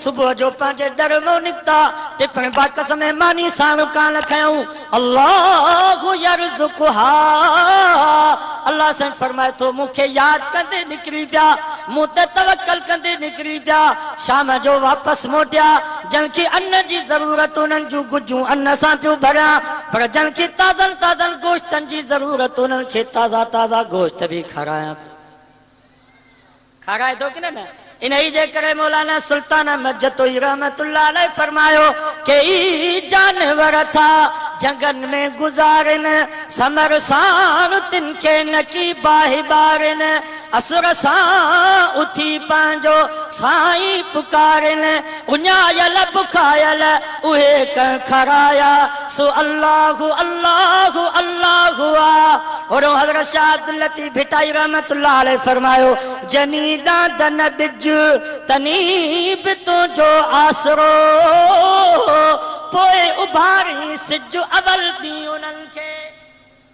सुबह जो पंहिंजे दर में निकता टिपण बाकस में मानी साणु कान खयूं अल्लाहु यरज़ुकुहा अल्लाह से फरमाए तो मूंखे याद कंदे निकरी पिया मूं ते तवक्कल कंदे निकरी पिया शाम जो वापस मोटिया जन की अन्न जी जरूरत उन्हनि जूं गुजूं अन्न सां पियो भरियां पर जन की ताज़न ताज़न गोश्तनि जी जरूरत उन्हनि खे ताज़ा ताज़ा गोश्त भी खारायां खाराए थो की न इन्ही जे करे मौलाना सुल्तान मजतोई रहमतुल्लाह अलैह फरमायो कई जानवर था जंगन में गुजारिन समर सां तिनके नकी बाहि बारिन असुर सां उथी पंहिंजो साईं पुकारिन उञायल बुखायल उहे क खराया सो अल्लाहु अल्लाहु अल्लाहु और हज़रत शाह अब्दुल लतीफ भिटाई रहमतुल्लाह अलैह फरमायो जनी दादन बिज तनी बि तुंहिंजो आसरो पोइ उभारी सिज अवल ॾींहुं उन्हनि खे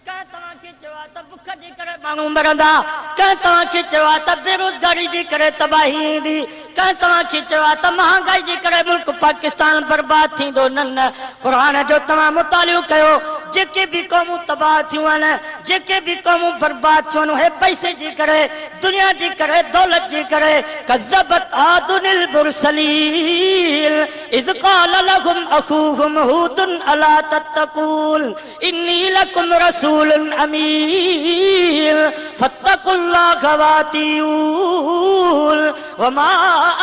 कंहिं तव्हांखे चयो आहे त बुख जे करे माण्हू मरंदा कंहिं तव्हांखे चयो आहे त बेरोज़गारी जे करे तबाही ईंदी कंहिं तव्हांखे चयो आहे त महांगाई जे करे मुल्क पाकिस्तान बर्बाद थींदो न न क़ुरान जो तव्हां मुतालियो कयो जेके भी क़ौमूं तबाह थियूं आहिनि जेके भी क़ौमूं बर्बाद थियूं आहिनि उहे पैसे जे करे दुनिया जे करे दौलत जे करे कज़्ज़बत आदुनिल मुरसलीन इज़ क़ाल लहुम अख़ूहुम हूदुन अला तत्तक़ून इन्नी लकुम रसूलुन अमीन फत्तक़ुल्लाह वातिऊन वमा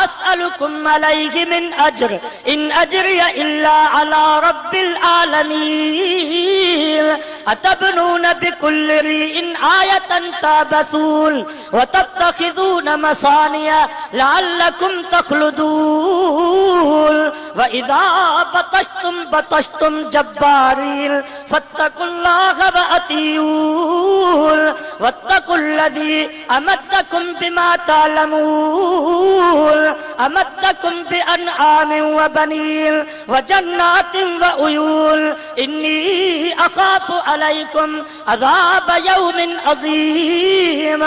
अस्अलुकुम अलैहि मिन अज्र इन अज्रिय इल्ला अला रब्बिल आलमीन अतबनून बिकुल्लि रिइन आयतन तबसून वतत्तखिज़ून मसानिया लअल्लकुम तख़लुदून वइज़ा बतश्तुम जब्बारीन फत्तकुल्लाह वअतीऊन वत्तकुल्लज़ी अमद्दकुम बिमा तअलमून अमद्दकुम बिअनआमिन वबनीन वजन्नातिन वउयून इन्नी अखाफु अलैकुम अज़ाब यौमिन अज़ीम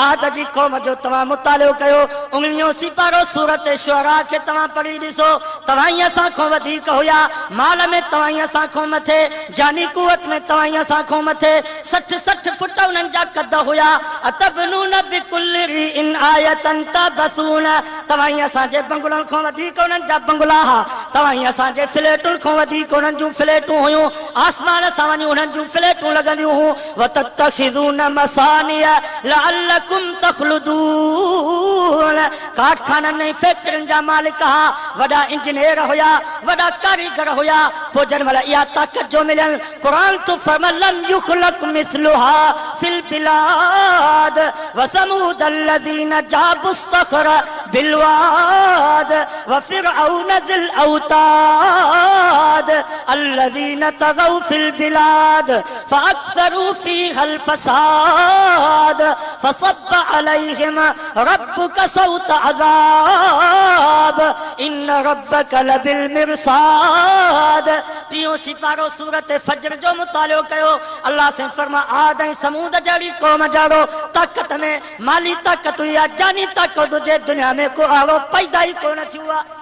आद जी क़ौम जो तव्हां मुतालियो कयो उंगलियों सिपारो सूरत शुअरा खे तव्हां पढ़ी ॾिसो तव्हां असां खां वधीक हुया माल में तव्हां असां खां मथे जानी कुवत में तव्हां असां खां मथे 60 फुट उन्हनि जा कद हुया अतबनून बिकुल्लि रिइन आयतन तबसून तव्हां असांजे बंगलनि खां वधीक उन्हनि जा बंगला हा तव्हां असांजे फ्लैटुनि खां वधीक उन्हनि जूं फ्लैटूं हुयूं आसमान सां वञी उन्हनि जूं फ्लैटूं लॻंदियूं हुयूं वतत्तखिज़ून मसानिया लअल्लकुम तख़लुदून कारखाननि ऐं फैक्ट्रियुनि जा मालिक हा वॾा इंजीनियर हुया वॾा कारीगर हुया पोइ जन महिल इहा ताक़त जो मिलियनि क़ुरान तो फरमाए लम युख़लक़ मिस्लुहा फिल बिलाद वसमूद الذين جابوا الصخر بالواد وفرعون ذي الأوتاد الذين طغوا في البلاد فأكثروا فيها الفساد فصب عليهم ربك صوت عذاب إن ربك لبالمرصاد टियों सिपारो सूरत फज्र जो मुतालियो कयो अल्लाह से फरमा आद ऐं समूद जहिड़ी क़ौम जाड़ो ताक़त में माली ताक़त हुई आहे जानी ताक़त हुजे दुनिया में को अहिड़ो पैदा ई कोन थियो आहे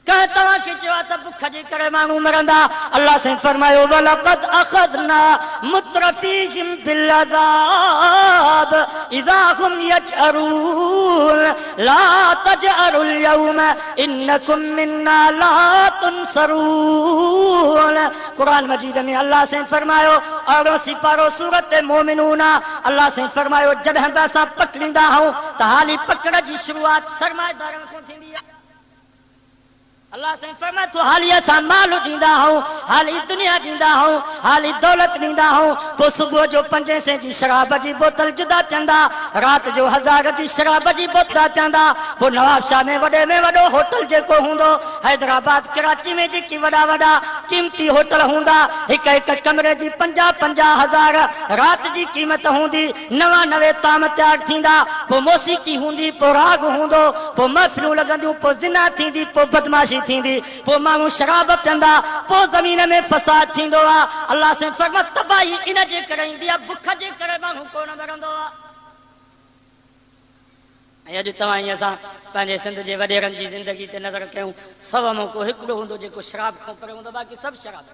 कंहिं तव्हांखे चयो आहे त बुख जे करे माण्हू मरंदा अल्लाह से फरमायो वलक़द अख़ज़ना मुत्रफ़ीहिम बिलअज़ाब इज़ा हुम यजअरून ला तजअरुल यौम इन्नकुम मिन्ना ला तुनसरून कुरान मजीद में अल्लाह से फरमायो अहिड़ो सिपारो सूरत मोमिनून अल्लाह से फरमायो जॾहिं बि असां पकड़ींदा आहियूं त हाली पकड़ जी शुरूआत सरमाएदारनि खां थींदी आहे अल्लाह से फरमाए तो हाली असां माल ॾींदा आहियूं हाली दुनिया ॾींदा आहियूं हाली दौलत ॾींदा आहियूं पोइ सुबुह जो 500 जी शराब जी बोतल जुदा पीअंदा राति जो 1000 जी शराब जी बोतल पीअंदा पोइ नवाबशाह में वॾे में वॾो होटल जेको हूंदो हैदराबाद कराची में जेकी वॾा वॾा क़ीमती होटल हूंदा हिक कमरे जी 50-50 हज़ार राति जी क़ीमत हूंदी 99 ताम तयारु थींदा पोइ मौसीक़ी हूंदी पोइ राग हूंदो पोइ महफ़िलूं लॻंदियूं पोइ ज़िना थींदी पोइ बदमाशी थींदी पोइ माण्हू शराब पीअंदा पोइ ज़मीन में फसाद थींदो आहे अल्लाह से फरमा तबाही इन जे करे ईंदी आहे बुख जे करे माण्हू कोन मरंदो आहे अॼु तव्हां ईअं असां पंहिंजे सिंध जे वॾेरनि जी ज़िंदगी ते नज़र कयूं, सव मौक़ो हिकिड़ो हूंदो जेको शराब खां परे हूंदो, बाक़ी सभु शराब।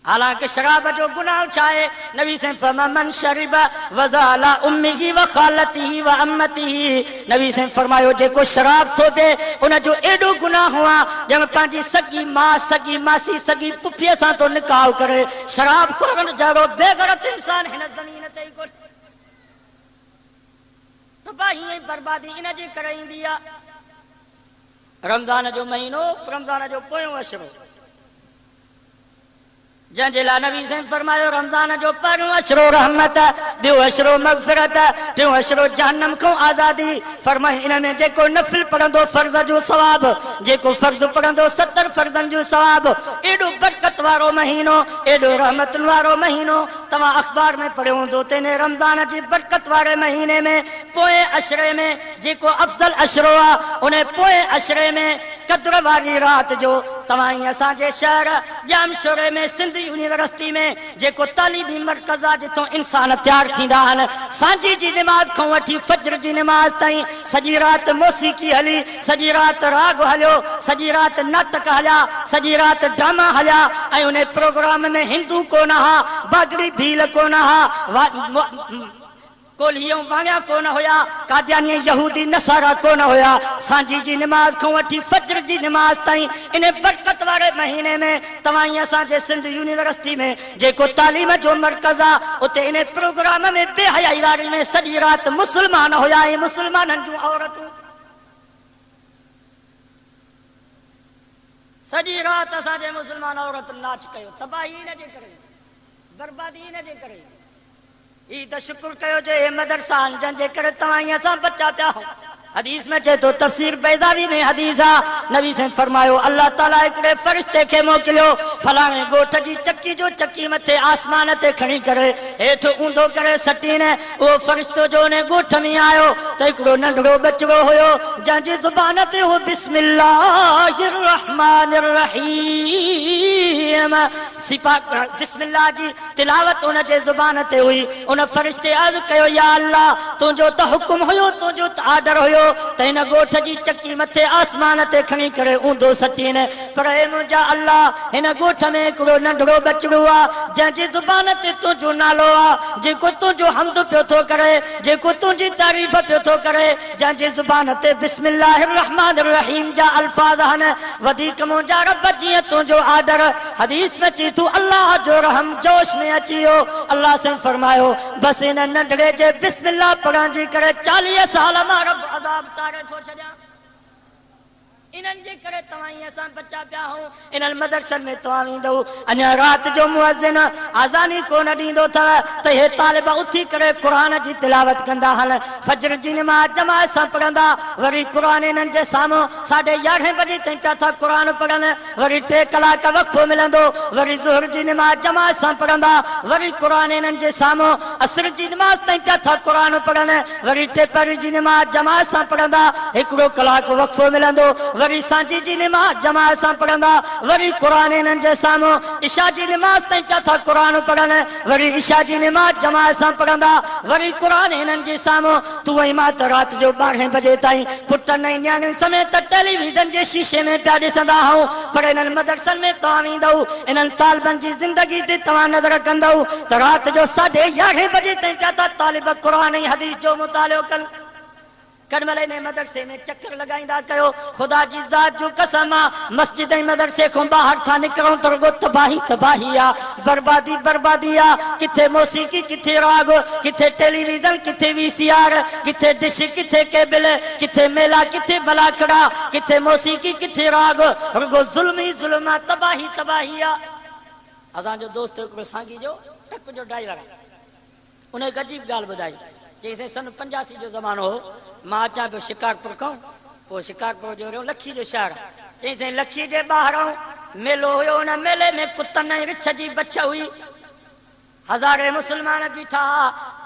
हालांकि शराब जो गुनाह छा आहे? नबी से फरमा मन शरिब वज़ाला उम्मिही व खालतिही व अम्मतिही। नबी से फरमायो जेको शराब थो पिए उन जो एॾो गुनाह हुआ ॼण पंहिंजी सगी मां, सगी मासी, सगी पुफीअ सां तो निकाह करे। शराब खोरन जहिड़ो बेगरत इंसान हिन ज़मीन ते कोन। तबाही ऐं बर्बादी इन जे करे ईंदी आहे। रमज़ान जो महीनो, रमज़ान जो पोयों अशरो, जंहिंजे लाइ नबी से फरमायो रमज़ान जो पहिरियों अशरो रहमत, ॿियो अशरो मग़फ़िरत, टियों अशरो जहन्नम खां आज़ादी। फरमाई इन में जेको नफ़िल पढ़ंदो फर्ज़ जो सवाब, जेको फर्ज़ पढ़ंदो 70 फर्ज़नि जो सवाब। एॾो बरकत वारो महीनो, एॾो रहमतुनि वारो महीनो। तव्हां अख़बार में पढ़ियो हूंदो तेने रमज़ान जी बरकत वारे महीने में पोएं अशरे में जेको अफ़ज़ल अशरो आहे, उन पोएं अशरे में क़द्र वारी राति जो तव्हां ई असांजे शहर जामशोरे में सिंध यूनिवर्सिटी में जेको तालीमी मरकज़ आहे जिथों इंसान तैयार थींदा आहिनि, सांझी जी निमाज़ खां वठी फज्र जी निमाज़ ताईं सॼी राति मौसीक़ी हली, सॼी राति राग हलियो, सॼी राति नाटक हलिया, सॼी राति ड्रामा हलिया। ऐं उन प्रोग्राम में हिंदू कोन हा, बागड़ी भील कोन हा, कोल्हियूं वांगिया कोन हुया, कादियानी यहूदी नसारा कोन हुया। सांझी जी निमाज़ खां वठी फज्र जी निमाज़ ताईं इन बरकत वारे महीने में तव्हां ई असांजे सिंध यूनिवर्सिटी में जेको तालीम जो मरकज़ आहे, उते इन प्रोग्राम में बेहयाई वारी में सॼी राति मुस्लमान हुया ऐं मुस्लमाननि जूं औरतूं। सॼी राति असांजे मुस्लमान औरतुनि नाच कयो। तबाही इन जे करे, बर्बादी इन जे करे। ई त शुक्र कयो जे मदरसा जंहिंजे करे तव्हां ई असां बचा पिया आहियूं। हदीस में चए तो तफसीर बैज़ावी में हदीस आ, नबी से फरमायो अल्लाह ताला हिकिड़े फरिश्ते खे मोकिलियो, फलाणे ॻोठ जी चकी जो चकी मथे आसमान ते खणी करे हेठि ऊंधो करे सटीने। उहो फरिश्तो जो उन ॻोठ में आयो त हिकिड़ो नंढड़ो बचिड़ो हुयो जंहिंजी ज़ुबान ते हो बिस्मिल्लाहिर रहमानिर रहीम सिफा बिस्मिल्लाह जी तिलावत उन जे ज़ुबान ते हुई। उन फरिश्ते अर्ज़ कयो या अल्लाह, तुंहिंजो त हुकुम हुयो, तुंहिंजो त आर्डर हुयो त हिन ॻोठ जी चकी मथे आसमान ते खणी करे ऊंधो सटीने। पर हे मुंहिंजा अल्लाह, हिन ॻोठ में हिकिड़ो नंढड़ो बचिड़ो आहे जंहिंजी ज़ुबान ते तुंहिंजो नालो आहे, जेको तुंहिंजो हम्द पियो थो करे, जेको तुंहिंजी तारीफ़ पियो थो करे, जंहिंजी ज़ुबान ते बिस्मिल्लाहिर रहमानिर रहीम जा अल्फाज़ आहिनि। वधीक मुंहिंजा रब जीअं तुंहिंजो आर्डर। हदीस में चई तूं अल्लाह जो रहम जोश में अची वियो। अल्लाह से फरमायो बसि हिन नंढड़े जे बिस्मिल्लाह पढ़ण जी करे 40 साल मां रब अज़ाब तारे थो छॾियां। इन्हनि जे करे तव्हां ई असां बचा पिया आहियूं। इन्हनि मदरसनि में तव्हां वेंदव, अञा राति जो मुअज़्ज़िन आज़ानी कोन ॾींदो अथव त हे तालिब उथी करे क़ुर जी तिलावत कंदा हल, फज्र जी निमाज़ जमात सां पढ़ंदा, वरी क़ुर इन्हनि जे साम्हूं 11:30 बजे ताईं पिया था क़ुर पढ़नि, वरी 3 कलाक वक़्फ़ो मिलंदो, वरी ज़ुहर जी निमाज़ जमात सां पढ़ंदा, वरी क़ुर इन्हनि जे साम्हूं असर जी निमाज़ ताईं पिया था क़ुर पढ़नि, वरी टेपर जी निमाज़ जमात सां पढ़ंदा, 1 कलाक वक़्फ़ो मिलंदो, वरी सांझी जी निमाज़ जमात सां पढ़ंदा, वरी क़ुर इन्हनि जे साम्हूं इशा जी निमाज़ ताईं पिया था क़ुर पढ़नि, वरी इशा जी निमाज़ जमात सां पढ़ंदा, वरी क़ुर इन्हनि जे साम्हूं तूं ऐं मां त राति जो 12 बजे ताईं पुटनि ऐं न्याणियुनि समेत टेलीविज़न जे शीशे में पिया ॾिसंदा आहियूं। पर इन्हनि मदरसनि में तव्हां वेंदव, इन्हनि तालिबनि जी ज़िंदगी ते तव्हां नज़र कंदव त राति जो 11:30 बजे ताईं पिया था तालिब क़ुर ऐं हदीस जो मुतालिओ कनि। कॾहिं ने मदरसे में चक्कर लगाईंदा कयो। ख़ुदा जी ज़ात जो कसम आहे, मस्जिद ऐं मदरसे खां ॿाहिरि था निकिरूं त रुॻो तबाही तबाही आहे, बर्बादी बर्बादी आहे। किथे मौसीक़ी, किथे राग, किथे टेलीविज़न, किथे VCR, किथे डिश, किथे केबल, किथे मेला, किथे बलाखड़ा, किथे मौसीक़ी, किथे राग, रुॻो ज़ुल्म ई ज़ुल्म आहे, तबाही तबाही आहे। असांजो दोस्त हिकिड़ो सांगी जो ट्रक जो ड्राइवर आहे, उन हिकु अजीब ॻाल्हि ॿुधाई। चईं सन 85 जो ज़मानो हो, मां अचां पियो शिकारपुर खां, पोइ शिकारपुर जो रहियो लखी जो शहर। चईं लखी जे ॿाहिरां मेलो हुयो, हुन मेले में कुतनि ऐं रिछ जी बछ हुई, हज़ारे मुस्लमान बीठा,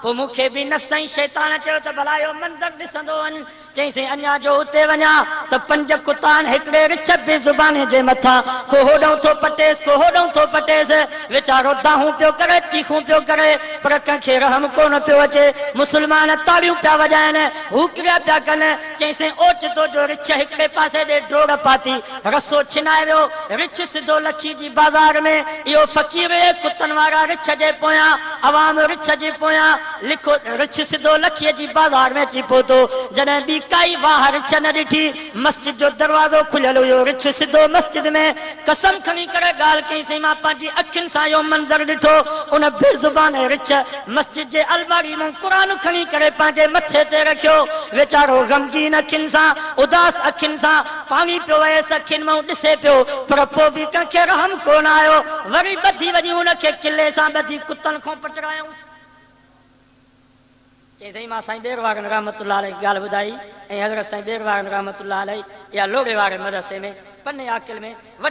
पो मूंखे बि नफ़्स ऐं शैतान चयो त भला इहो मंज़र ॾिसंदो वञ चईंसि अञा जो उते वञा त 5 कुता हिकिड़े रिछ बेज़ुबाने जे मथां को होॾों थो पटेसि को होॾों थो पटेसि वीचारो दाहूं पियो करे चीखूं पियो करे पर कंहिंखे रहम कोन पियो अचे मुस्लमान ताड़ियूं पिया वॼाइनि हू क्रिया पिया कनि चईंसि ओचितो जो रिछ हिकिड़े पासे ॾे डोड़ पाती रसो छिनाए वियो रिछ सिधो लखी जी बाज़ार में इहो फ़क़ीर कुतनि वारा रिछ जे पोयां अवाम रिछ जे पोयां लिखो रिछ सिधो लखीअ जी बाज़ार में अची पहुतो जॾहिं ॿी काई वाह रिछ न ॾिठी मस्जिद जो दरवाज़ो खुलियल हुयो रिछ सिधो मस्जिद में कसम खणी करे ॻाल्हि कईंसि मां पंहिंजी अखियुनि सां इहो मंज़र ॾिठो उन बेज़ुबान रिछ मस्जिद जे अलमारी मां क़ुरान खणी करे पंहिंजे मथे ते रखियो वीचारो ग़मगीन अखियुनि सां उदास अखियुनि सां पाणी पियो वयसि अखियुनि मां ॾिसे पियो पर पोइ बि कंहिंखे रहम कोन आयो वरी ॿधी वञी उनखे किले सां ॿधी कुतनि खां पटरायूंसि चई मां साईं बेरवागन रहमतुल्लाह अलैह ॻाल्हि ॿुधाई ऐं हज़रत साईं बेरवागन रहमतुल्लाह अलैह या लोड़े वारे मदरसे में पन्ने आकिल में वॾे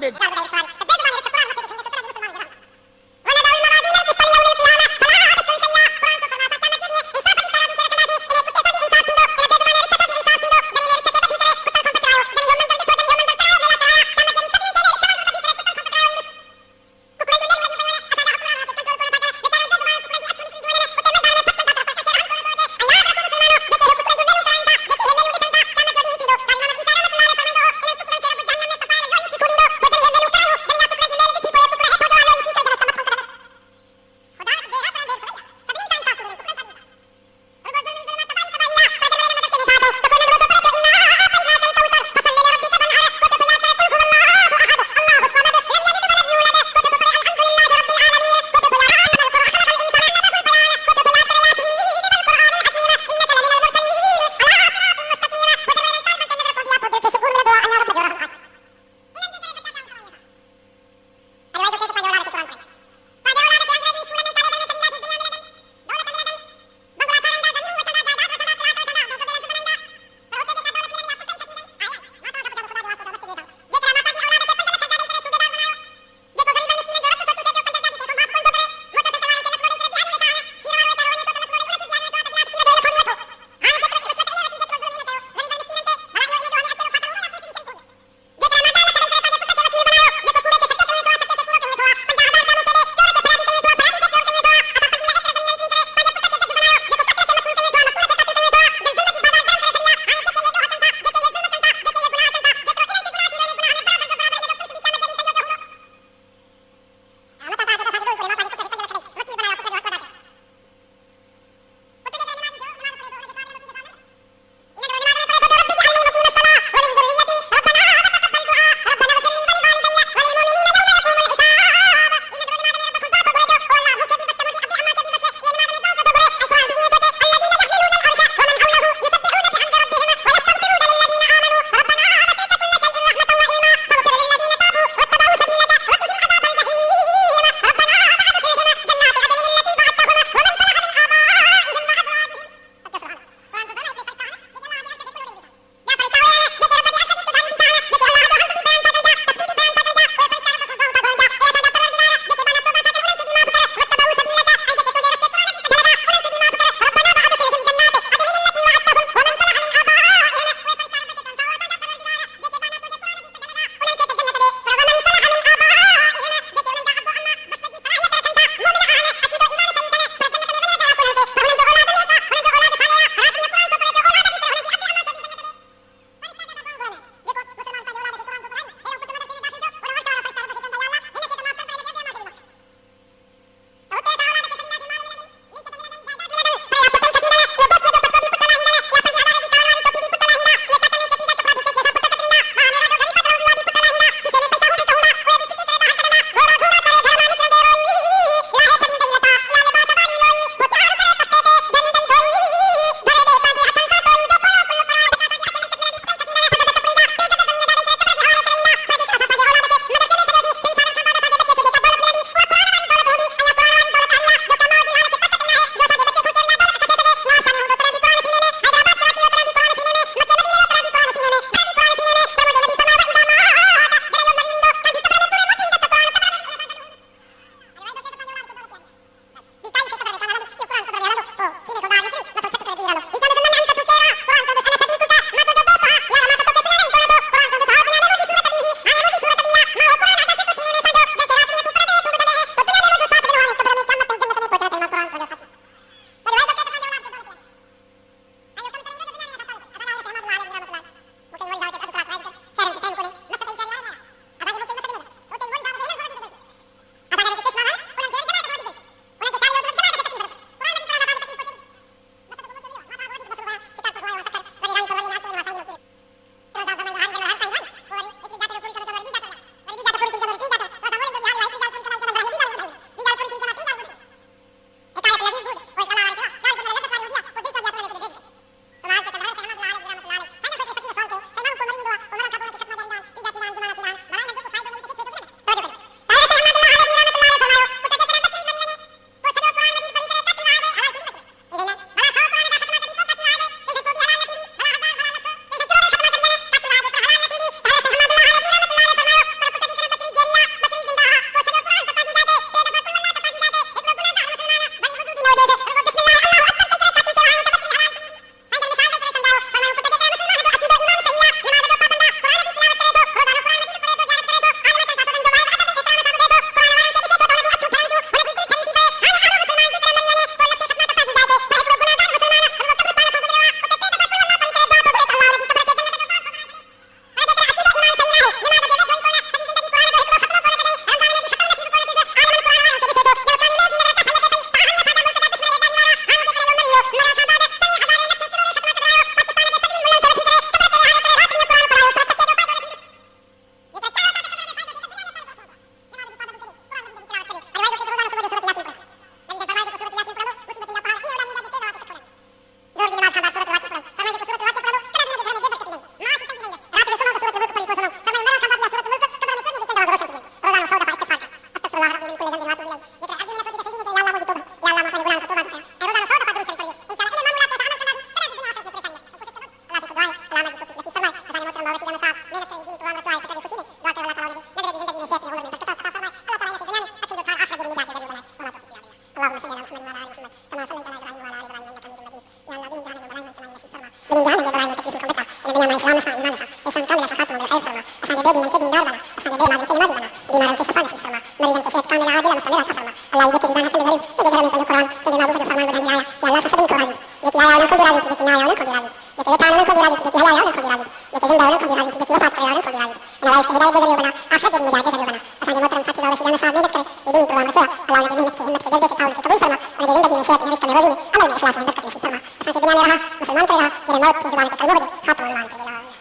दुनिया में इस्लाम सा ईमान सा एहसान कामिल सा खात्मा बिल खैर फरमा असान दे बेदीन के दीनदार बना असान दे बेमाज़ के नमाज़ी बना बीमारों के शिफा नसीब फरमा मरीजों के सेहत कामिल आजिल मुस्तमिल अता फरमा अल्लाह ये तेरी बात चले तो दे घर में तो कुरान तो दे बाबू को फरमान बता दिया या अल्लाह सब को राजी लेकिन आया उनको भी राजी लेकिन आया उनको भी राजी लेकिन बेटा उनको भी राजी लेकिन आया उनको भी राजी लेकिन जिंदा उनको भी राजी लेकिन वफात करे उनको भी राजी नवाज के हिदायत जरिए बना आखिरत के निजात जरिए बना असान दे मोहतरम साथी और रशीदाना साहब मेहनत करे ये दूर प्रोग्राम रखा अल्लाह ने मेहनत के हिम्मत के जज्बे के ताउल के कबूल फरमा और ये जिंदगी में सेहत में रिस्क में रोजी में अमल में इखलास में बरकत नसीब फरमा असान के दुनिया में रहा मुसलमान करे रहा मेरे मौत की जुबान के कलमों दे खात्मा ईमान के